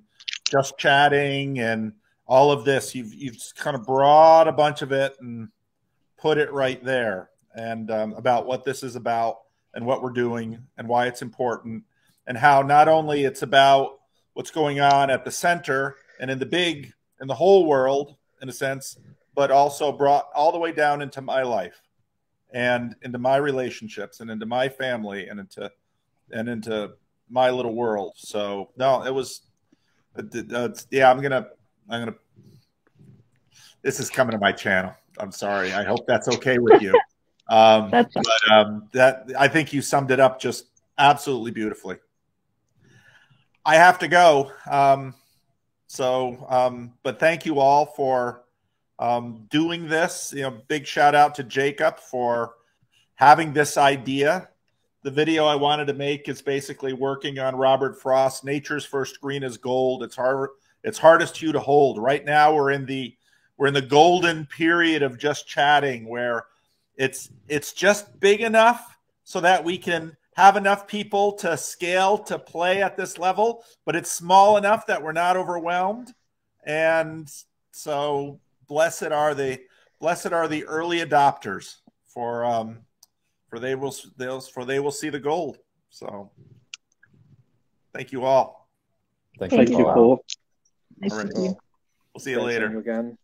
Just Chatting and all of this. You've kind of brought a bunch of it and put it right there, and about what this is about and what we're doing and why it's important, and how not only it's about what's going on at the center and in the whole world in a sense, but also brought all the way down into my life and into my relationships and into my family and into my little world. So no, it was yeah, I'm gonna this is coming to my channel. I'm sorry. I hope that's okay with you. That's that I think you summed it up just absolutely beautifully. I have to go. But thank you all for doing this. Big shout out to Jacob for having this idea. The video I wanted to make is basically working on Robert Frost's "Nature's First Green is Gold." It's hardest hue to hold. Right now we're in the golden period of just chatting, where it's just big enough so that we can have enough people to scale to play at this level, but it's small enough that we're not overwhelmed. And so blessed are the early adopters, for they will see the gold. So thank you all. Thank Thank you, Paul. Nice All right. to see you. We'll see you later. Again.